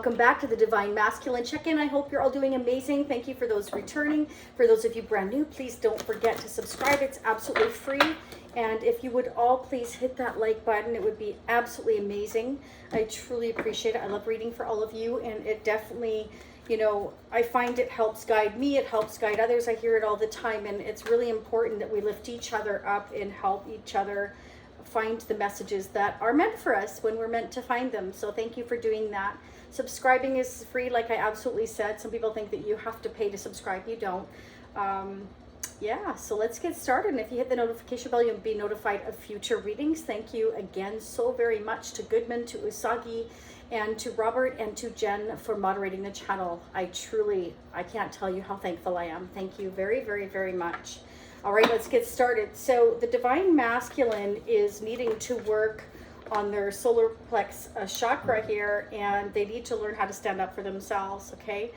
Welcome back to the Divine Masculine Check-In. I hope you're all doing amazing. Thank you for those returning. For those of you brand new, please don't forget to subscribe. It's absolutely free. And if you would all please hit that like button, it would be absolutely amazing. I truly appreciate it. I love reading for all of you, and it definitely, you know, I find it helps guide me. It helps guide others. I hear it all the time, and it's really important that we lift each other up and help each other find the messages that are meant for us when we're meant to find them. So thank you for doing that. Subscribing is free, like I absolutely said. Some people think that you have to pay to subscribe. You don't. Yeah, so let's get started. And if you hit the notification bell, you'll be notified of future readings. Thank you again so very much to Goodman, to Usagi, and to Robert and to Jen for moderating the channel. I can't tell you how thankful I am. Thank you very, very, very much. All right, let's get started. So the Divine Masculine is needing to work on their solar plex chakra here, and they need to learn how to stand up for themselves, okay?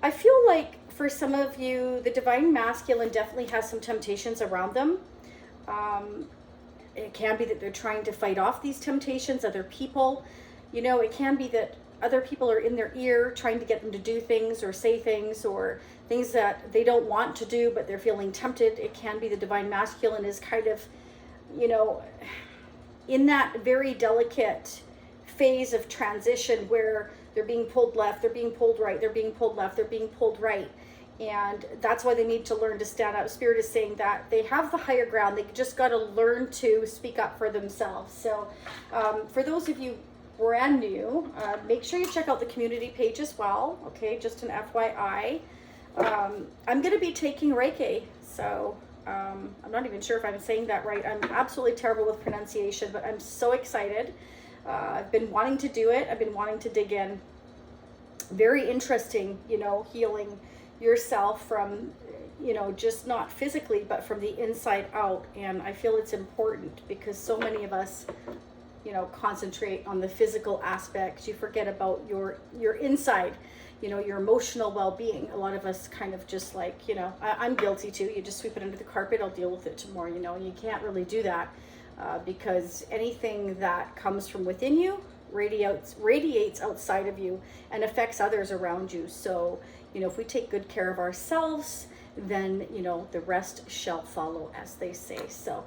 I feel like for some of you, the Divine Masculine definitely has some temptations around them. It can be that they're trying to fight off these temptations, other people. You know, it can be that other people are in their ear trying to get them to do things or say things or things that they don't want to do, but they're feeling tempted. It can be the Divine Masculine is kind of, you know, in that very delicate phase of transition where they're being pulled left, they're being pulled right, they're being pulled left, they're being pulled right. And that's why they need to learn to stand up. Spirit is saying that they have the higher ground. They just got to learn to speak up for themselves. So for those of you brand new, make sure you check out the community page as well. Okay, just an FYI. I'm going to be taking Reiki. So I'm not even sure if I'm saying that right. I'm absolutely terrible with pronunciation, but I'm so excited. I've been wanting to do it. I've been wanting to dig in. Very interesting, you know, healing yourself from, you know, just not physically, but from the inside out. And I feel it's important because so many of us, you know, concentrate on the physical aspects. You forget about your inside, you know, your emotional well-being. A lot of us kind of just like, you know, I'm guilty too. You just sweep it under the carpet. I'll deal with it tomorrow, you know, and you can't really do that. Because anything that comes from within you radiates outside of you and affects others around you. So, you know, if we take good care of ourselves, then, you know, the rest shall follow, as they say. So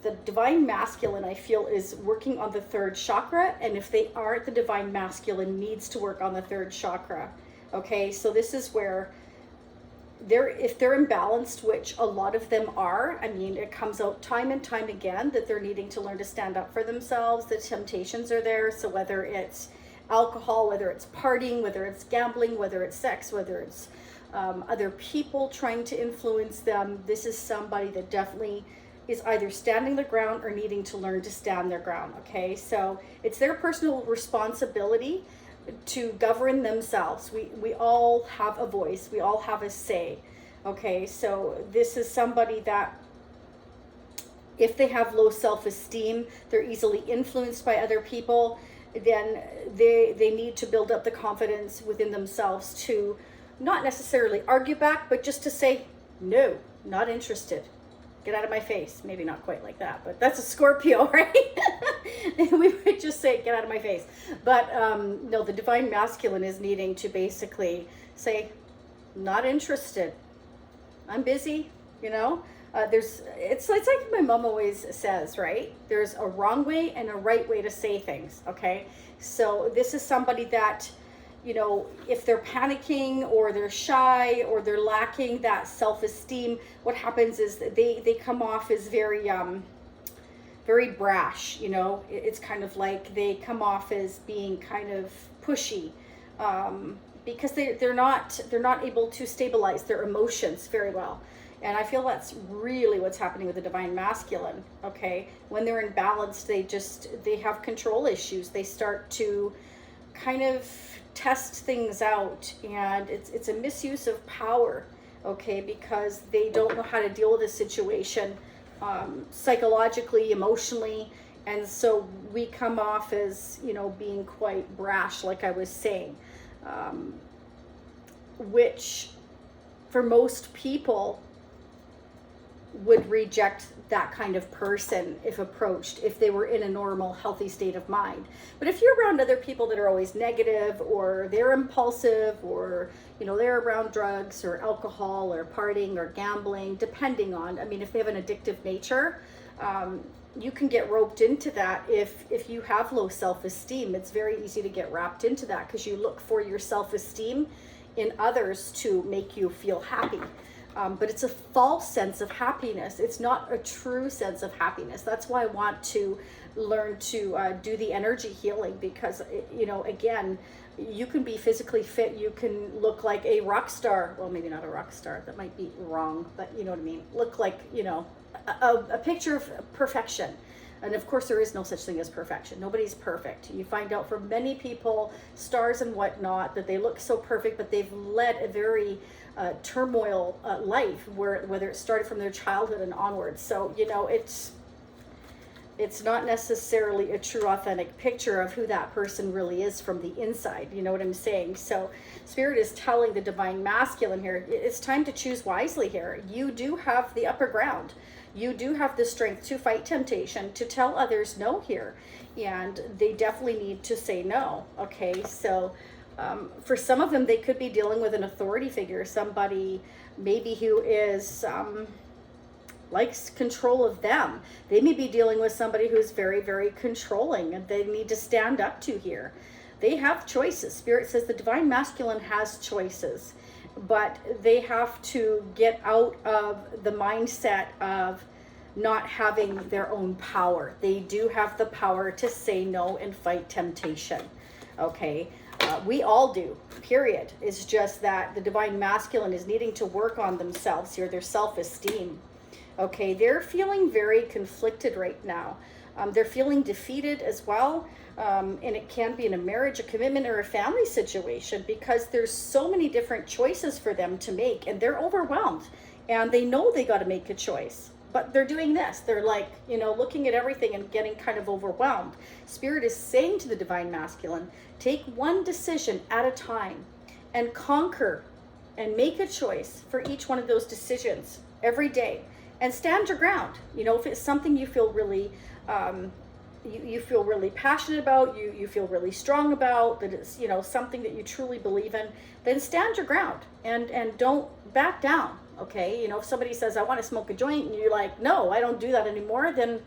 the Divine Masculine, I feel, is working on the third chakra. And if they aren't, the Divine Masculine needs to work on the third chakra. Okay, so this is where if they're imbalanced, which a lot of them are, I mean, it comes out time and time again that they're needing to learn to stand up for themselves. The temptations are there. So whether it's alcohol, whether it's partying, whether it's gambling, whether it's sex, whether it's other people trying to influence them, this is somebody that definitely is either standing their ground or needing to learn to stand their ground. Okay, so it's their personal responsibility to govern themselves. We all have a voice. We all have a say. Okay, so this is somebody that if they have low self-esteem, they're easily influenced by other people, then they need to build up the confidence within themselves to not necessarily argue back, but just to say, no, not interested. Get out of my face. Maybe not quite like that, but that's a Scorpio, right? We would just say, get out of my face. But no, the Divine Masculine is needing to basically say, not interested. I'm busy, you know? It's like my mom always says, right? There's a wrong way and a right way to say things, okay? So this is somebody that, you know, if they're panicking or they're shy or they're lacking that self-esteem, what happens is that they come off as very brash, you know. It's kind of like they come off as being kind of pushy because they're not able to stabilize their emotions very well. And I feel that's really what's happening with the Divine Masculine, okay? When they're imbalanced, they have control issues. They start to kind of test things out, and it's a misuse of power, okay, because they don't know how to deal with a situation psychologically, emotionally, and so we come off as, you know, being quite brash, like I was saying, which for most people would reject that kind of person if approached, if they were in a normal, healthy state of mind. But if you're around other people that are always negative, or they're impulsive, or, you know, they're around drugs or alcohol or partying or gambling, depending on, I mean, if they have an addictive nature, you can get roped into that. If you have low self-esteem, it's very easy to get wrapped into that, because you look for your self-esteem in others to make you feel happy. But it's a false sense of happiness. It's not a true sense of happiness. That's why I want to learn to do the energy healing, because, you know, again, you can be physically fit. You can look like a rock star. Well, maybe not a rock star. That might be wrong, but you know what I mean. Look like, you know, a picture of perfection. And of course, there is no such thing as perfection. Nobody's perfect. You find out from many people, stars and whatnot, that they look so perfect, but they've led a very turmoil life, whether it started from their childhood and onwards. So, you know, it's not necessarily a true, authentic picture of who that person really is from the inside. You know what I'm saying? So Spirit is telling the divine masculine here, it's time to choose wisely here. You do have the upper ground. You do have the strength to fight temptation, to tell others no here. And they definitely need to say no. Okay, so for some of them, they could be dealing with an authority figure, somebody maybe who is likes control of them. They may be dealing with somebody who's very, very controlling, and they need to stand up to here. They have choices. Spirit says the divine masculine has choices, but they have to get out of the mindset of not having their own power. They do have the power to say no and fight temptation. Okay, we all do, period. It's just that the divine masculine is needing to work on themselves here, their self-esteem. Okay, they're feeling very conflicted right now. They're feeling defeated as well. And it can be in a marriage, a commitment, or a family situation, because there's so many different choices for them to make, and they're overwhelmed, and they know they got to make a choice, but they're doing this. They're like, you know, looking at everything and getting kind of overwhelmed. Spirit is saying to the divine masculine, take one decision at a time and conquer and make a choice for each one of those decisions every day, and stand your ground. You know, if it's something you feel really you feel really passionate about, you feel really strong about, that it's, you know, something that you truly believe in, then stand your ground and don't back down. Okay, you know, if somebody says, I want to smoke a joint, and you're like, no, I don't do that anymore, then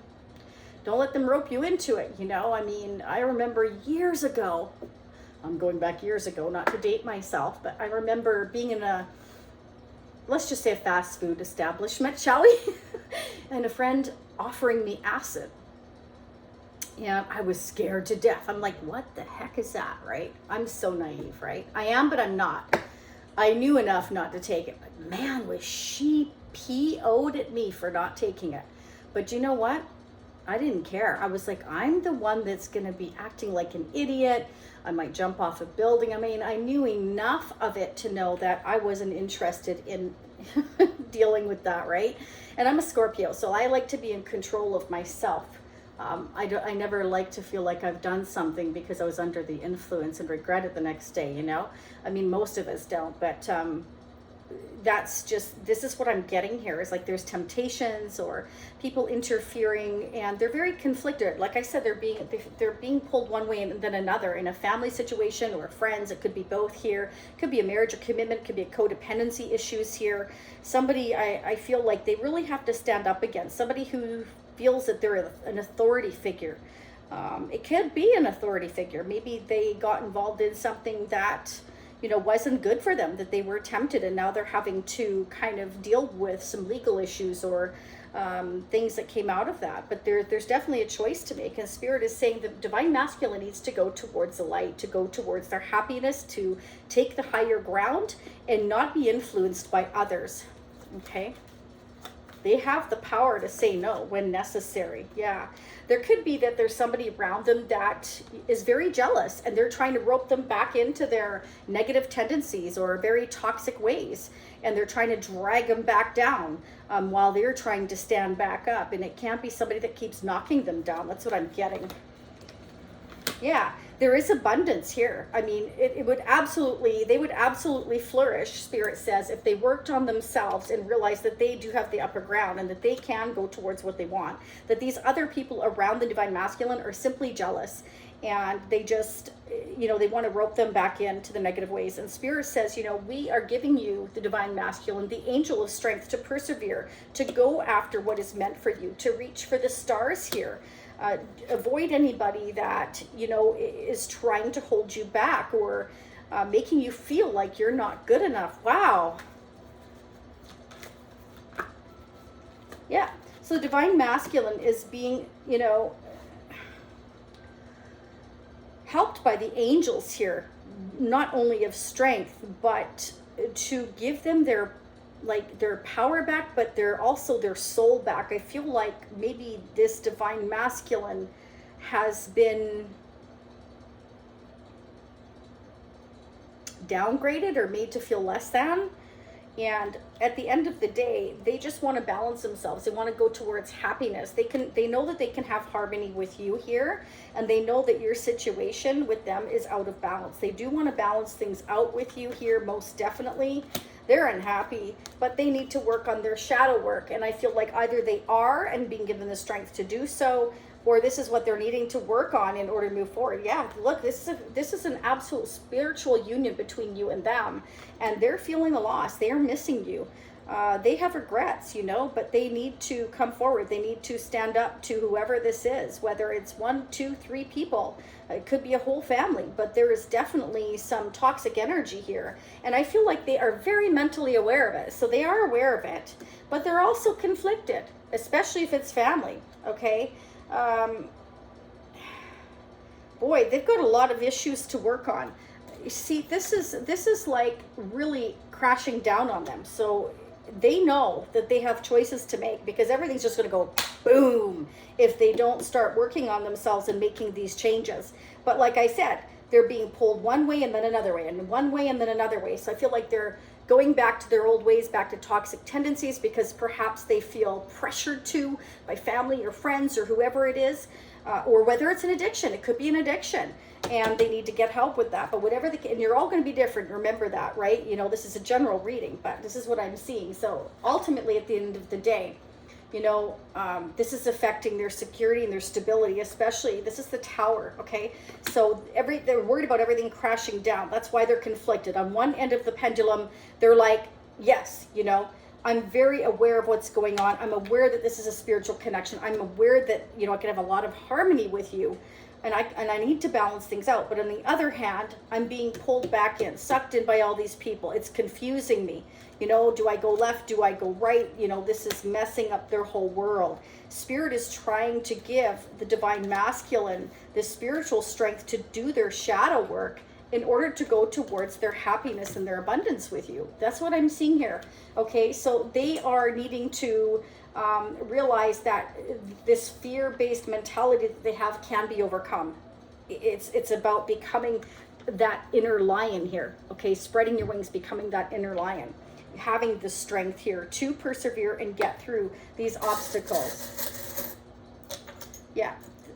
don't let them rope you into it. You know, I mean, I remember years ago, I'm going back years ago, not to date myself, but I remember being in a, let's just say a fast food establishment, shall we? And a friend offering me acid. And I was scared to death. I'm like, what the heck is that, right? I'm so naive, right? I am, but I'm not. I knew enough not to take it. But man, was she PO'd at me for not taking it. But you know what? I didn't care. I was like, I'm the one that's going to be acting like an idiot. I might jump off a building. I mean, I knew enough of it to know that I wasn't interested in dealing with that, right? And I'm a Scorpio, so I like to be in control of myself. I never like to feel like I've done something because I was under the influence and regret it the next day, you know? I mean, most of us don't, but that's just, this is what I'm getting here, is like there's temptations or people interfering, and they're very conflicted. Like I said, they're being pulled one way and then another in a family situation or friends. It could be both here. It could be a marriage or commitment. It could be a codependency issues here. Somebody I feel like they really have to stand up against, somebody who feels that they're an authority figure. It could be an authority figure. Maybe they got involved in something that, you know, wasn't good for them, that they were tempted, and now they're having to kind of deal with some legal issues or things that came out of that. But there's definitely a choice to make, and Spirit is saying the divine masculine needs to go towards the light, to go towards their happiness, to take the higher ground and not be influenced by others. Okay, they have the power to say no when necessary. Yeah, there could be that there's somebody around them that is very jealous, and they're trying to rope them back into their negative tendencies or very toxic ways, and they're trying to drag them back down while they're trying to stand back up. And it can't be somebody that keeps knocking them down. That's what I'm getting. Yeah, There is abundance here. I mean, it would absolutely, they would absolutely flourish, Spirit says, if they worked on themselves and realized that they do have the upper ground and that they can go towards what they want. That these other people around the divine masculine are simply jealous, and they just, you know, they want to rope them back into the negative ways. And Spirit says, you know, we are giving you the divine masculine, the angel of strength, to persevere, to go after what is meant for you, to reach for the stars here. Avoid anybody that, you know, is trying to hold you back or making you feel like you're not good enough. Wow. Yeah. So the divine masculine is being, you know, helped by the angels here, not only of strength, but to give them their power back, but they're also their soul back. I feel like maybe this divine masculine has been downgraded or made to feel less than. And at the end of the day, they just want to balance themselves. They want to go towards happiness. They know that they can have harmony with you here, and they know that your situation with them is out of balance. They do want to balance things out with you here, most definitely. They're unhappy, but they need to work on their shadow work. And I feel like either they are and being given the strength to do so, or this is what they're needing to work on in order to move forward. Yeah, look, this is an absolute spiritual union between you and them, and they're feeling a loss. They are missing you. They have regrets, you know, but they need to come forward. They need to stand up to whoever this is, whether it's 1, 2, 3 people. It could be a whole family, but there is definitely some toxic energy here. And I feel like they are very mentally aware of it. So they are aware of it, but they're also conflicted, especially if it's family, okay? Boy, they've got a lot of issues to work on. You see, this is like really crashing down on them. So they know that they have choices to make, because everything's just going to go boom if they don't start working on themselves and making these changes. But like I said, they're being pulled one way and then another way, and one way and then another way. So I feel like they're going back to their old ways, back to toxic tendencies, because perhaps they feel pressured to by family or friends or whoever it is, or whether it's an addiction. It could be an addiction, and they need to get help with that. But whatever and you're all going to be different. Remember that, right? You know, this is a general reading, but this is what I'm seeing. So ultimately, at the end of the day, you know, this is affecting their security and their stability, especially. This is the Tower, okay? So they're worried about everything crashing down. That's why they're conflicted. On one end of the pendulum, they're like, yes, you know, I'm very aware of what's going on. I'm aware that this is a spiritual connection. I'm aware that, you know, I can have a lot of harmony with you, and I need to balance things out. But on the other hand, I'm being pulled back in, sucked in by all these people. It's confusing me. You know, do I go left? Do I go right? You know, this is messing up their whole world. Spirit is trying to give the divine masculine the spiritual strength to do their shadow work in order to go towards their happiness and their abundance with you. That's what I'm seeing here. Okay, so they are needing to realize that this fear-based mentality that they have can be overcome. It's about becoming that inner lion here. Okay, spreading your wings, becoming that inner lion, having the strength here to persevere and get through these obstacles. Yeah.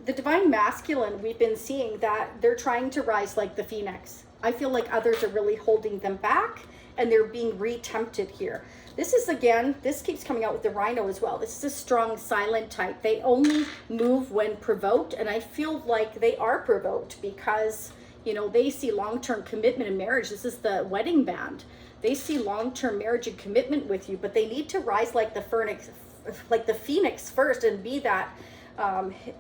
The divine masculine, we've been seeing that they're trying to rise like the phoenix. I feel like others are really holding them back, and they're being re-tempted here. This is, again, this keeps coming out with the rhino as well. This is a strong, silent type. They only move when provoked, and I feel like they are provoked because, you know, they see long-term commitment in marriage. This is the wedding band. They see long-term marriage and commitment with you, but they need to rise like the phoenix first, and be that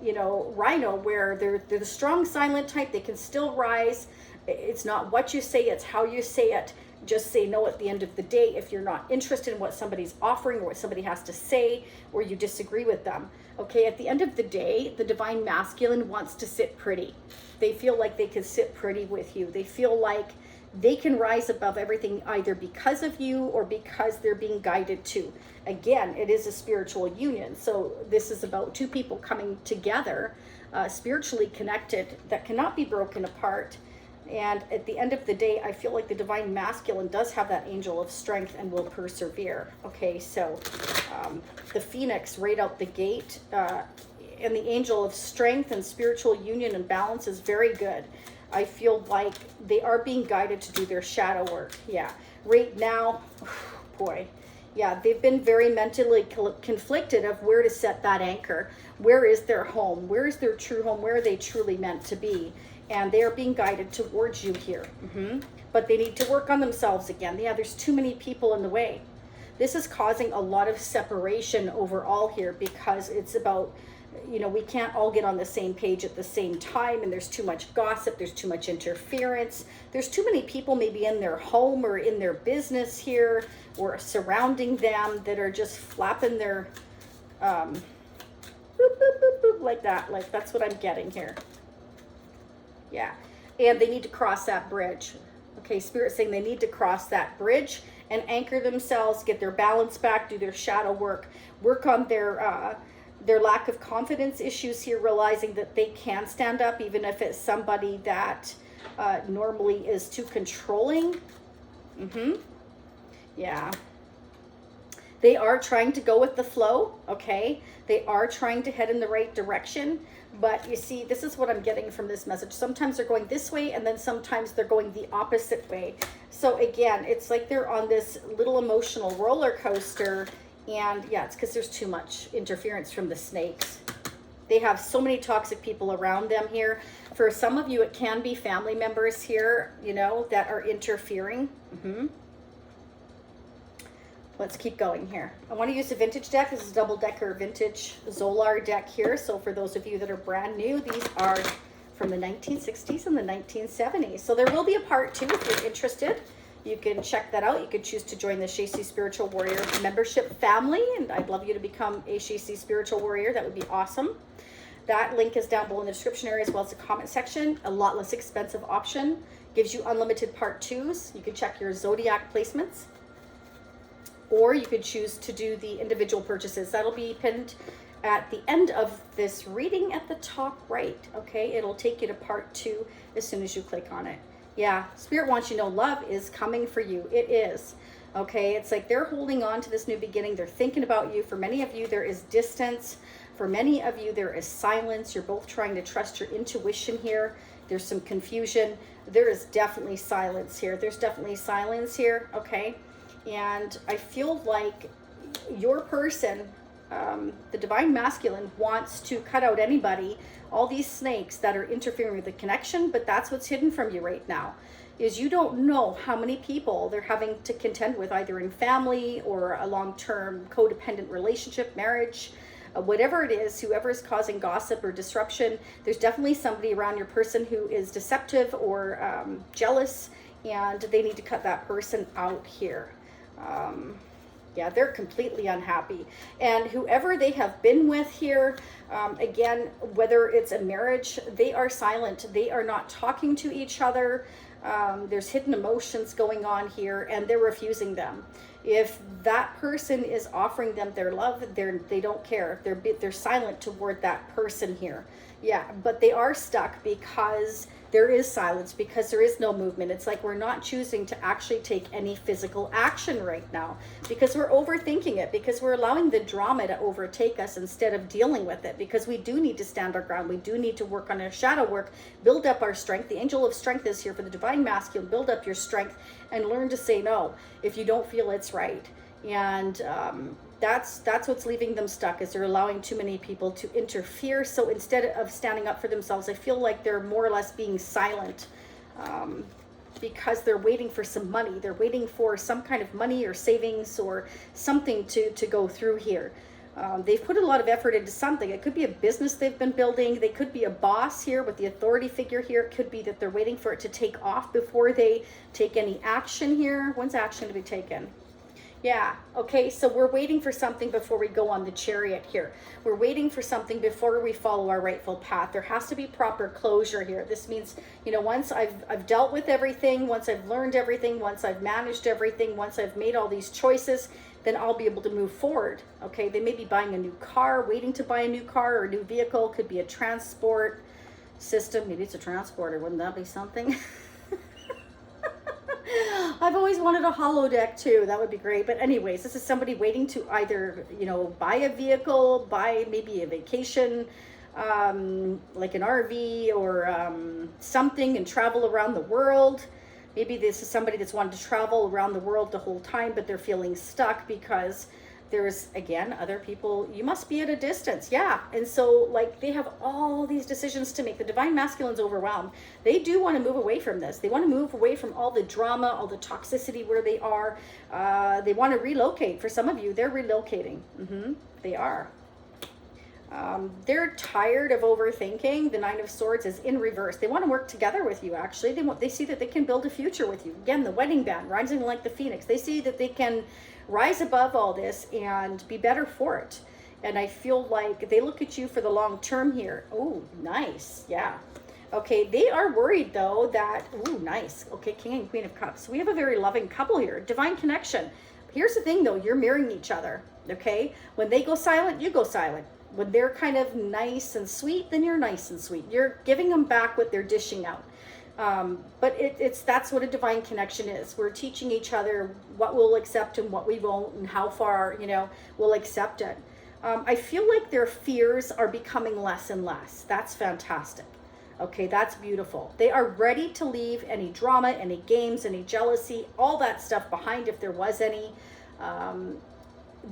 you know, rhino, where they're the strong silent type. They can still rise. It's not what you say, it's how you say it. Just say no at the end of the day if you're not interested in what somebody's offering or what somebody has to say, or you disagree with them. Okay, at the end of the day, the divine masculine wants to sit pretty. They feel like they can sit pretty with you. They feel like they can rise above everything, either because of you or because they're being guided to. Again, it is a spiritual union. So this is about two people coming together, spiritually connected, that cannot be broken apart. And at the end of the day, I feel like the divine masculine does have that angel of strength and will persevere. Okay, so the phoenix right out the gate, and the angel of strength and spiritual union and balance is very good. I feel like they are being guided to do their shadow work. Yeah. Right now, boy, yeah, they've been very mentally conflicted of where to set that anchor. Where is their home? Where is their true home? Where are they truly meant to be? And they are being guided towards you here. But they need to work on themselves again. Yeah, there's too many people in the way. This is causing a lot of separation overall here because it's about, you know, we can't all get on the same page at the same time, and there's too much gossip, there's too much interference, there's too many people maybe in their home or in their business here or surrounding them that are just flapping their boop, boop, boop, boop, like that. Like, that's what I'm getting here. Yeah, and they need to cross that bridge. Okay, Spirit's saying they need to cross that bridge and anchor themselves, get their balance back, do their shadow work, work on their lack of confidence issues here, realizing that they can stand up even if it's somebody that normally is too controlling. Yeah. They are trying to go with the flow, okay? They are trying to head in the right direction. But you see, this is what I'm getting from this message. Sometimes they're going this way, and then sometimes they're going the opposite way. So again, it's like they're on this little emotional roller coaster. And yeah, it's because there's too much interference from the snakes. They have so many toxic people around them here. For some of you, it can be family members here, you know, that are interfering. Let's keep going here. I want to use a vintage deck. This is a double-decker vintage Zolar deck here. So for those of you that are brand new, these are from the 1960s and the 1970s. So there will be a part 2 if you're interested. You can check that out. You could choose to join the Shacy Spiritual Warrior membership family, and I'd love you to become a Shacy Spiritual Warrior. That would be awesome. That link is down below in the description area as well as the comment section. A lot less expensive option. Gives you unlimited part 2s. You can check your zodiac placements. Or you could choose to do the individual purchases. That'll be pinned at the end of this reading at the top right. Okay, it'll take you to part 2 as soon as you click on it. Yeah, Spirit wants you to know love is coming for you. It is. Okay, it's like they're holding on to this new beginning. They're thinking about you. For many of you, there is distance. For many of you, there is silence. You're both trying to trust your intuition here. There's some confusion. There is definitely silence here. There's definitely silence here. Okay. And I feel like your person, the divine masculine, wants to cut out anybody, all these snakes that are interfering with the connection, but that's what's hidden from you right now, is you don't know how many people they're having to contend with, either in family or a long-term codependent relationship, marriage, whatever it is, whoever is causing gossip or disruption. There's definitely somebody around your person who is deceptive or jealous, and they need to cut that person out here. Yeah, they're completely unhappy. And whoever they have been with here, again, whether it's a marriage, they are silent. They are not talking to each other. There's hidden emotions going on here, and they're refusing them. If that person is offering them their love, they don't care. They're silent toward that person here. Yeah, but they are stuck because there is silence, because there is no movement. It's like we're not choosing to actually take any physical action right now because we're overthinking it, because we're allowing the drama to overtake us instead of dealing with it, because we do need to stand our ground. We do need to work on our shadow work, build up our strength. The angel of strength is here for the divine masculine. Build up your strength and learn to say no if you don't feel it's right. And that's what's leaving them stuck, is they're allowing too many people to interfere. So instead of standing up for themselves, I feel like they're more or less being silent because they're waiting for some money. They're waiting for some kind of money or savings or something to go through here. They've put a lot of effort into something. It could be a business they've been building. They could be a boss here with the authority figure here. It could be that they're waiting for it to take off before they take any action here. When's action to be taken? Yeah, okay, so we're waiting for something before we go on the chariot here. We're waiting for something before we follow our rightful path. There has to be proper closure here. This means, you know, once I've dealt with everything, once I've learned everything, once I've managed everything, once I've made all these choices, then I'll be able to move forward. Okay, they may be buying a new car, waiting to buy a new car or a new vehicle. Could be a transport system. Maybe it's a transporter. Wouldn't that be something? I've always wanted a holodeck too. That would be great. But anyways, this is somebody waiting to either, you know, buy a vehicle, buy maybe a vacation, like an RV or something, and travel around the world. Maybe this is somebody that's wanted to travel around the world the whole time, but they're feeling stuck because there's, again, other people. You must be at a distance. Yeah. And so, like, they have all these decisions to make. The divine masculine's overwhelmed. They do want to move away from this. They want to move away from all the drama, all the toxicity where they are. They want to relocate. For some of you, they're relocating. They are. They're tired of overthinking. The Nine of Swords is in reverse. They want to work together with you, actually. They see that they can build a future with you. Again, the wedding band, rising like the phoenix. They see that they can rise above all this and be better for it. And I feel like they look at you for the long term here. Oh, nice. Yeah. Okay, they are worried though that, oh, nice. Okay, King and Queen of Cups. We have a very loving couple here. Divine connection. Here's the thing though, you're mirroring each other. Okay, when they go silent, you go silent. When they're kind of nice and sweet, then you're nice and sweet. You're giving them back what they're dishing out. But that's what a divine connection is. We're teaching each other what we'll accept and what we won't, and how far, you know, we'll accept it. I feel like their fears are becoming less and less. That's fantastic. Okay, that's beautiful. They are ready to leave any drama, any games, any jealousy, all that stuff behind if there was any.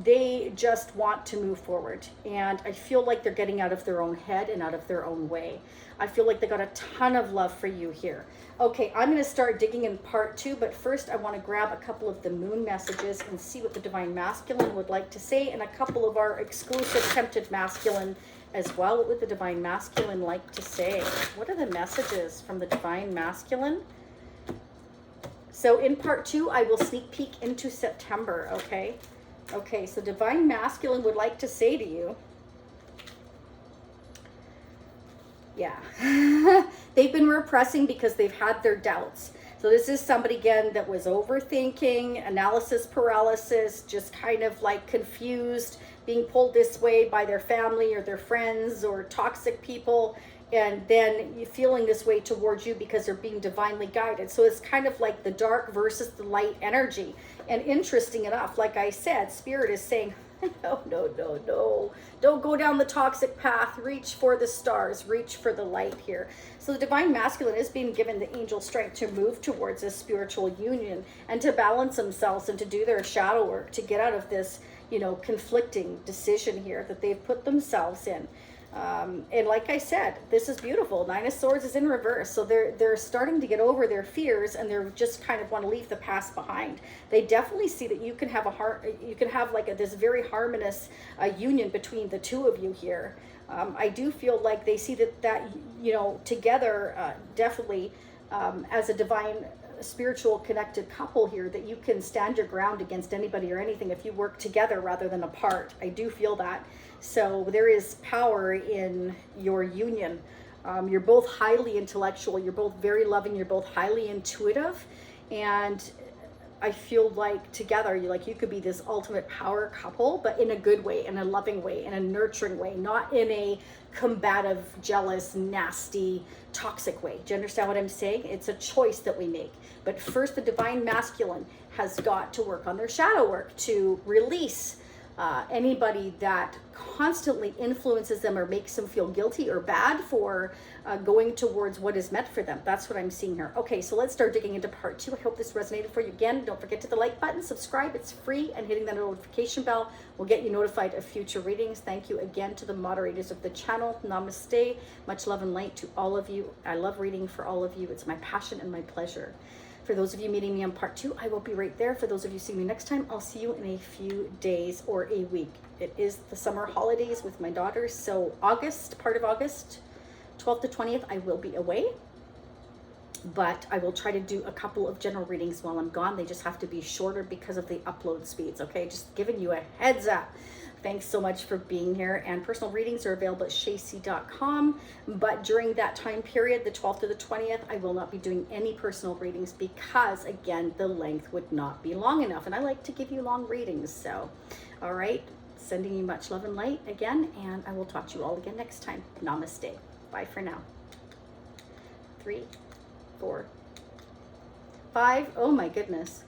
They just want to move forward. And I feel like they're getting out of their own head and out of their own way. I feel like they got a ton of love for you here. Okay, I'm going to start digging in part 2, but first I want to grab a couple of the moon messages and see what the divine masculine would like to say, and a couple of our exclusive tempted masculine as well. What would the divine masculine like to say? What are the messages from the divine masculine? So in part 2, I will sneak peek into September, okay? Okay, so divine masculine would like to say to you, yeah, they've been repressing because they've had their doubts. So this is somebody, again, that was overthinking, analysis paralysis, just kind of like confused, being pulled this way by their family or their friends or toxic people, and then you feeling this way towards you because they're being divinely guided. So it's kind of like the dark versus the light energy. And interesting enough, like I said, Spirit is saying, no, don't go down the toxic path. Reach for the stars, reach for the light here. So the divine masculine is being given the angel strength to move towards a spiritual union and to balance themselves and to do their shadow work, to get out of this, you know, conflicting decision here that they've put themselves in. And like I said, this is beautiful. Nine of Swords is in reverse. So they're starting to get over their fears, and they're just kind of want to leave the past behind. They definitely see that you can have like this very harmonious union between the two of you here. I do feel like they see that you know, together, definitely, as a divine spiritual connected couple here, that you can stand your ground against anybody or anything if you work together rather than apart. I do feel that. So there is power in your union. You're both highly intellectual. You're both very loving. You're both highly intuitive. And I feel like together, you could be this ultimate power couple, but in a good way, in a loving way, in a nurturing way, not in a combative, jealous, nasty, toxic way. Do you understand what I'm saying? It's a choice that we make. But first, the divine masculine has got to work on their shadow work to release anybody that constantly influences them or makes them feel guilty or bad for going towards what is meant for them. That's what I'm seeing here. Okay, so let's start digging into part 2. I hope this resonated for you. Again, don't forget to hit the like button, subscribe, it's free, and hitting that notification bell will get you notified of future readings. Thank you again to the moderators of the channel. Namaste. Much love and light to all of you. I love reading for all of you. It's my passion and my pleasure. For those of you meeting me on part 2, I will be right there. For those of you seeing me next time, I'll see you in a few days or a week. It is the summer holidays with my daughters, so August, part of August, 12th to 20th, I will be away. But I will try to do a couple of general readings while I'm gone. They just have to be shorter because of the upload speeds, okay? Just giving you a heads up. Thanks so much for being here. And personal readings are available at shayc.com. But during that time period, the 12th to the 20th, I will not be doing any personal readings because, again, the length would not be long enough. And I like to give you long readings. So, all right, sending you much love and light again. And I will talk to you all again next time. Namaste. Bye for now. 3, 4, 5. 5, oh my goodness.